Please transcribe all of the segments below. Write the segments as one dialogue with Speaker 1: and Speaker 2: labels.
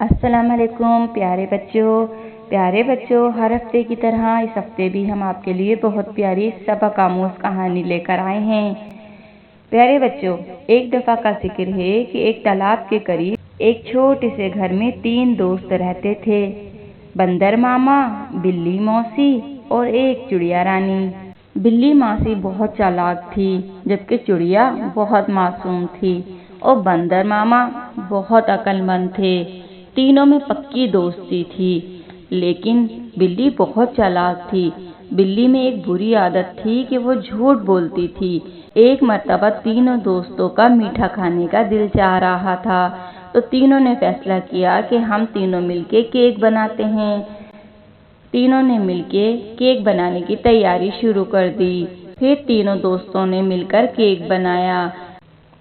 Speaker 1: السلام علیکم پیارے بچوں، ہر ہفتے کی طرح اس ہفتے بھی ہم آپ کے لیے بہت پیاری سبق آموز کہانی لے کر آئے ہیں۔ پیارے بچوں، ایک دفعہ کا ذکر ہے کہ ایک تالاب کے قریب ایک چھوٹے سے گھر میں 3 دوست رہتے تھے، بندر ماما، بلی موسی اور ایک چڑیا رانی۔ بلی موسی بہت چالاک تھی، جبکہ چڑیا بہت معصوم تھی اور بندر ماما بہت عقل مند تھے۔ تینوں میں پکی دوستی تھی، لیکن بلی بہت چالاک تھی۔ بلی میں ایک بری عادت تھی کہ وہ جھوٹ بولتی تھی۔ ایک مرتبہ تینوں دوستوں کا میٹھا کھانے کا دل چاہ رہا تھا، تو تینوں نے فیصلہ کیا کہ ہم تینوں مل کے کیک بناتے ہیں۔ تینوں نے مل کے کیک بنانے کی تیاری شروع کر دی۔ پھر تینوں دوستوں نے مل کر کیک بنایا۔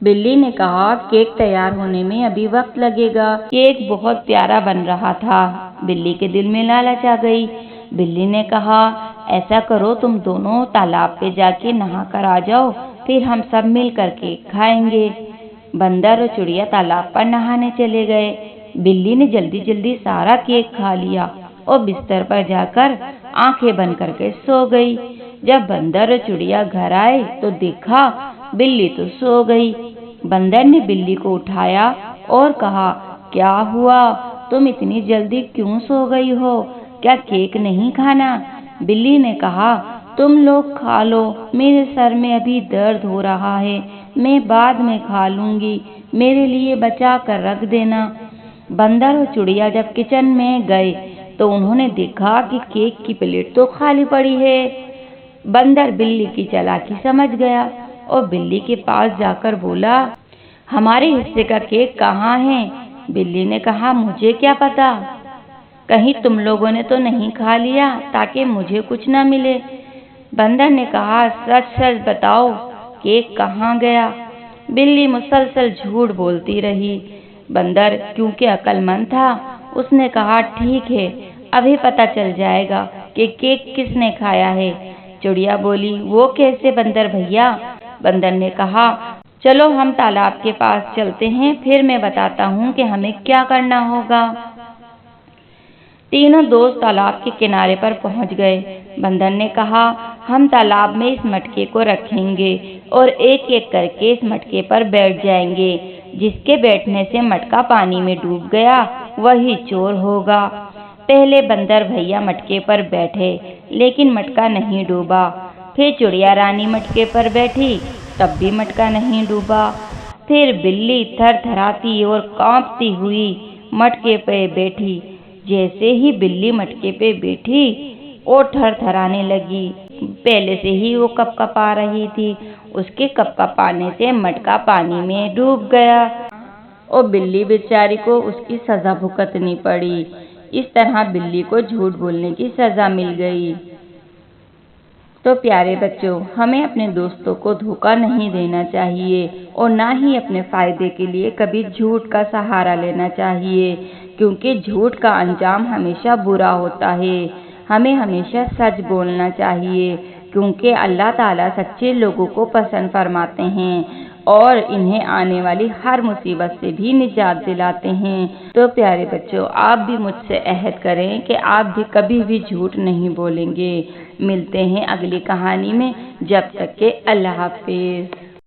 Speaker 1: بلی نے کہا، کیک تیار ہونے میں ابھی وقت لگے گا۔ کیک بہت پیارا بن رہا تھا۔ بلی کے دل میں لالچ آ گئی۔ بلی نے کہا، ایسا کرو، تم دونوں تالاب پہ جا کے نہا کر آ جاؤ، پھر ہم سب مل کر کیک کھائیں گے۔ بندر اور چڑیا تالاب پر نہانے چلے گئے۔ بلی نے جلدی جلدی سارا کیک کھا لیا اور بستر پر جا کر آنکھیں بند کر کے سو گئی۔ جب بندر اور چڑیا گھر آئے تو دیکھا بلی تو سو گئی۔ بندر نے بلی کو اٹھایا اور کہا، کیا ہوا؟ تم اتنی جلدی کیوں سو گئی ہو؟ کیا کیک نہیں کھانا؟ بلی نے کہا، تم لوگ کھا لو، میرے سر میں ابھی درد ہو رہا ہے، میں بعد میں کھا لوں گی، میرے لیے بچا کر رکھ دینا۔ بندر اور چڑیا جب کچن میں گئے تو انہوں نے دیکھا کہ کیک کی پلیٹ تو خالی پڑی ہے۔ بندر بلی کی چالاکی سمجھ گیا اور بلی کے پاس جا کر بولا، ہمارے حصے کا کیک کہاں ہے؟ بلی نے کہا، مجھے کیا پتا، کہیں تم لوگوں نے تو نہیں کھا لیا تاکہ مجھے کچھ نہ ملے۔ بندر نے کہا، سچ سچ بتاؤ، کیک کہاں گیا؟ بلی مسلسل جھوٹ بولتی رہی۔ بندر کیونکہ عقل مند تھا، اس نے کہا، ٹھیک ہے، ابھی پتہ چل جائے گا کہ کیک کس نے کھایا ہے۔ چڑیا بولی، وہ کیسے بندر بھیا؟ بندر نے کہا، چلو ہم تالاب کے پاس چلتے ہیں، پھر میں بتاتا ہوں کہ ہمیں کیا کرنا ہوگا۔ تینوں دوست تالاب کے کنارے پر پہنچ گئے۔ بندر نے کہا، ہم تالاب میں اس مٹکے کو رکھیں گے اور ایک ایک کر کے اس مٹکے پر بیٹھ جائیں گے۔ جس کے بیٹھنے سے مٹکا پانی میں ڈوب گیا وہی چور ہوگا۔ پہلے بندر بھیا مٹکے پر بیٹھے، لیکن مٹکا نہیں ڈوبا۔ پھر چڑیا رانی مٹکے پر بیٹھی، تب بھی مٹکا نہیں ڈوبا۔ پھر بلی تھر تھراتی اور کانپتی ہوئی مٹکے پہ بیٹھی۔ جیسے ہی بلی مٹکے پہ بیٹھی اور تھر تھرانے لگی، پہلے سے ہی وہ کپ کپا رہی تھی، اس کے کپ کپانے سے مٹکا پانی میں ڈوب گیا اور بلی بیچاری کو اس کی سزا بھگتنی پڑی۔ اس طرح بلی کو جھوٹ بولنے کی سزا مل گئی۔ تو پیارے بچوں، ہمیں اپنے دوستوں کو دھوکہ نہیں دینا چاہیے اور نہ ہی اپنے فائدے کے لیے کبھی جھوٹ کا سہارا لینا چاہیے، کیونکہ جھوٹ کا انجام ہمیشہ برا ہوتا ہے۔ ہمیں ہمیشہ سچ بولنا چاہیے، کیونکہ اللہ تعالیٰ سچے لوگوں کو پسند فرماتے ہیں اور انہیں آنے والی ہر مصیبت سے بھی نجات دلاتے ہیں۔ تو پیارے بچوں، آپ بھی مجھ سے عہد کریں کہ آپ بھی کبھی بھی جھوٹ نہیں بولیں گے۔ ملتے ہیں اگلی کہانی میں، جب تک کہ اللہ حافظ۔